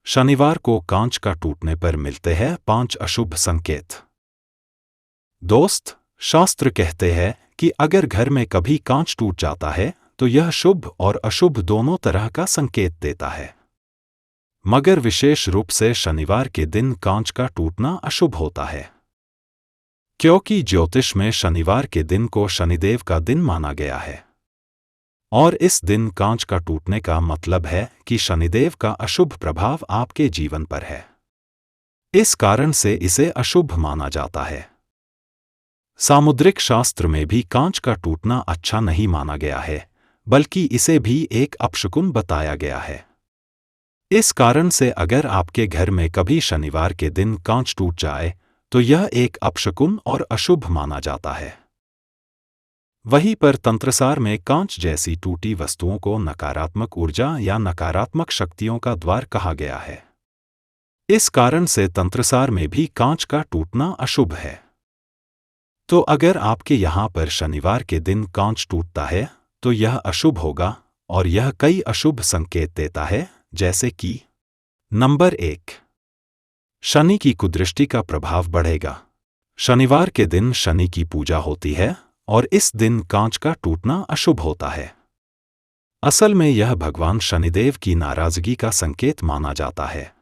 शनिवार को कांच का टूटने पर मिलते हैं 5 अशुभ संकेत। दोस्त, शास्त्र कहते हैं कि अगर घर में कभी कांच टूट जाता है तो यह शुभ और अशुभ दोनों तरह का संकेत देता है, मगर विशेष रूप से शनिवार के दिन कांच का टूटना अशुभ होता है, क्योंकि ज्योतिष में शनिवार के दिन को शनिदेव का दिन माना गया है और इस दिन कांच का टूटने का मतलब है कि शनिदेव का अशुभ प्रभाव आपके जीवन पर है। इस कारण से इसे अशुभ माना जाता है। सामुद्रिक शास्त्र में भी कांच का टूटना अच्छा नहीं माना गया है, बल्कि इसे भी एक अपशकुन बताया गया है। इस कारण से अगर आपके घर में कभी शनिवार के दिन कांच टूट जाए तो यह एक अपशकुन और अशुभ माना जाता है। वहीं पर तंत्रसार में कांच जैसी टूटी वस्तुओं को नकारात्मक ऊर्जा या नकारात्मक शक्तियों का द्वार कहा गया है। इस कारण से तंत्रसार में भी कांच का टूटना अशुभ है। तो अगर आपके यहां पर शनिवार के दिन कांच टूटता है तो यह अशुभ होगा और यह कई अशुभ संकेत देता है, जैसे कि नंबर 1, शनि की कुदृष्टि का प्रभाव बढ़ेगा। शनिवार के दिन शनि की पूजा होती है और इस दिन कांच का टूटना अशुभ होता है। असल में यह भगवान शनिदेव की नाराजगी का संकेत माना जाता है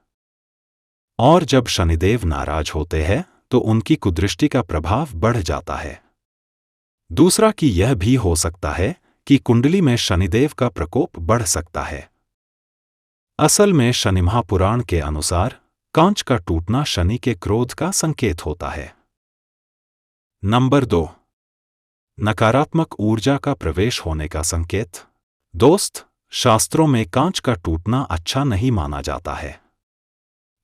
और जब शनिदेव नाराज होते हैं तो उनकी कुदृष्टि का प्रभाव बढ़ जाता है। दूसरा कि यह भी हो सकता है कि कुंडली में शनिदेव का प्रकोप बढ़ सकता है। असल में शनि महापुराण के अनुसार कांच का टूटना शनि के क्रोध का संकेत होता है। नंबर 2, नकारात्मक ऊर्जा का प्रवेश होने का संकेत। दोस्त, शास्त्रों में कांच का टूटना अच्छा नहीं माना जाता है,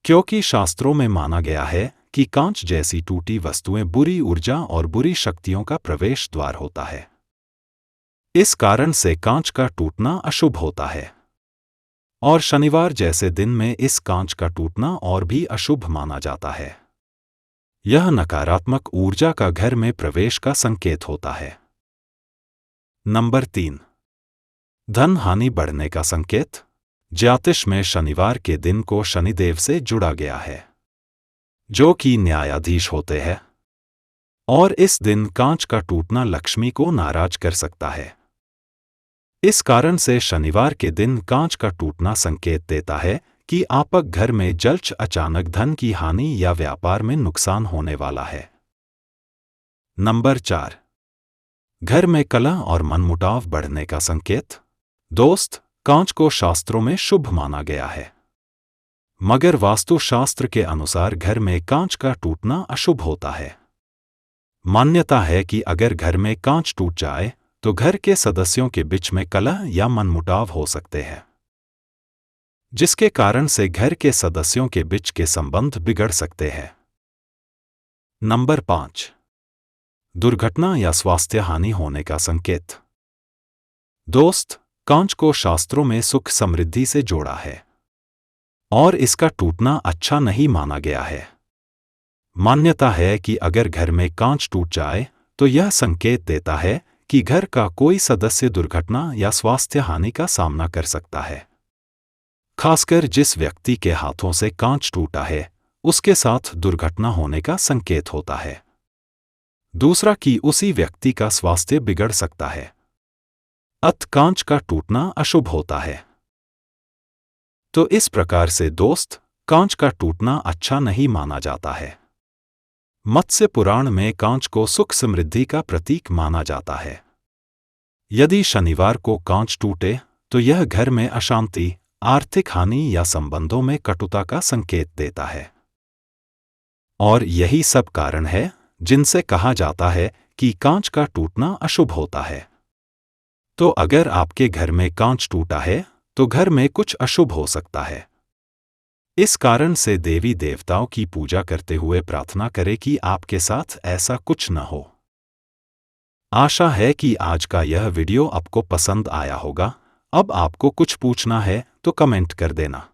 क्योंकि शास्त्रों में माना गया है कि कांच जैसी टूटी वस्तुएं बुरी ऊर्जा और बुरी शक्तियों का प्रवेश द्वार होता है। इस कारण से कांच का टूटना अशुभ होता है और शनिवार जैसे दिन में इस कांच का टूटना और भी अशुभ माना जाता है। यह नकारात्मक ऊर्जा का घर में प्रवेश का संकेत होता है। नंबर 3, धन हानि बढ़ने का संकेत। ज्योतिष में शनिवार के दिन को शनिदेव से जुड़ा गया है, जो कि न्यायाधीश होते हैं, और इस दिन कांच का टूटना लक्ष्मी को नाराज कर सकता है। इस कारण से शनिवार के दिन कांच का टूटना संकेत देता है कि आपक घर में जल्द अचानक धन की हानि या व्यापार में नुकसान होने वाला है। नंबर 4, घर में कलह और मनमुटाव बढ़ने का संकेत। दोस्त, कांच को शास्त्रों में शुभ माना गया है, मगर वास्तुशास्त्र के अनुसार घर में कांच का टूटना अशुभ होता है। मान्यता है कि अगर घर में कांच टूट जाए तो घर के सदस्यों के बीच में कलह या मनमुटाव हो सकते हैं, जिसके कारण से घर के सदस्यों के बीच के संबंध बिगड़ सकते हैं। नंबर 5, दुर्घटना या स्वास्थ्य हानि होने का संकेत। दोस्त, कांच को शास्त्रों में सुख समृद्धि से जोड़ा है और इसका टूटना अच्छा नहीं माना गया है। मान्यता है कि अगर घर में कांच टूट जाए तो यह संकेत देता है कि घर का कोई सदस्य दुर्घटना या स्वास्थ्य हानि का सामना कर सकता है। खासकर जिस व्यक्ति के हाथों से कांच टूटा है उसके साथ दुर्घटना होने का संकेत होता है। दूसरा कि उसी व्यक्ति का स्वास्थ्य बिगड़ सकता है। अत कांच का टूटना अशुभ होता है। तो इस प्रकार से दोस्त, कांच का टूटना अच्छा नहीं माना जाता है। मत्स्य पुराण में कांच को सुख समृद्धि का प्रतीक माना जाता है। यदि शनिवार को कांच टूटे तो यह घर में अशांति, आर्थिक हानि या संबंधों में कटुता का संकेत देता है। और यही सब कारण है जिनसे कहा जाता है कि कांच का टूटना अशुभ होता है। तो अगर आपके घर में कांच टूटा है तो घर में कुछ अशुभ हो सकता है। इस कारण से देवी देवताओं की पूजा करते हुए प्रार्थना करें कि आपके साथ ऐसा कुछ न हो। आशा है कि आज का यह वीडियो आपको पसंद आया होगा। अब आपको कुछ पूछना है तो कमेंट कर देना।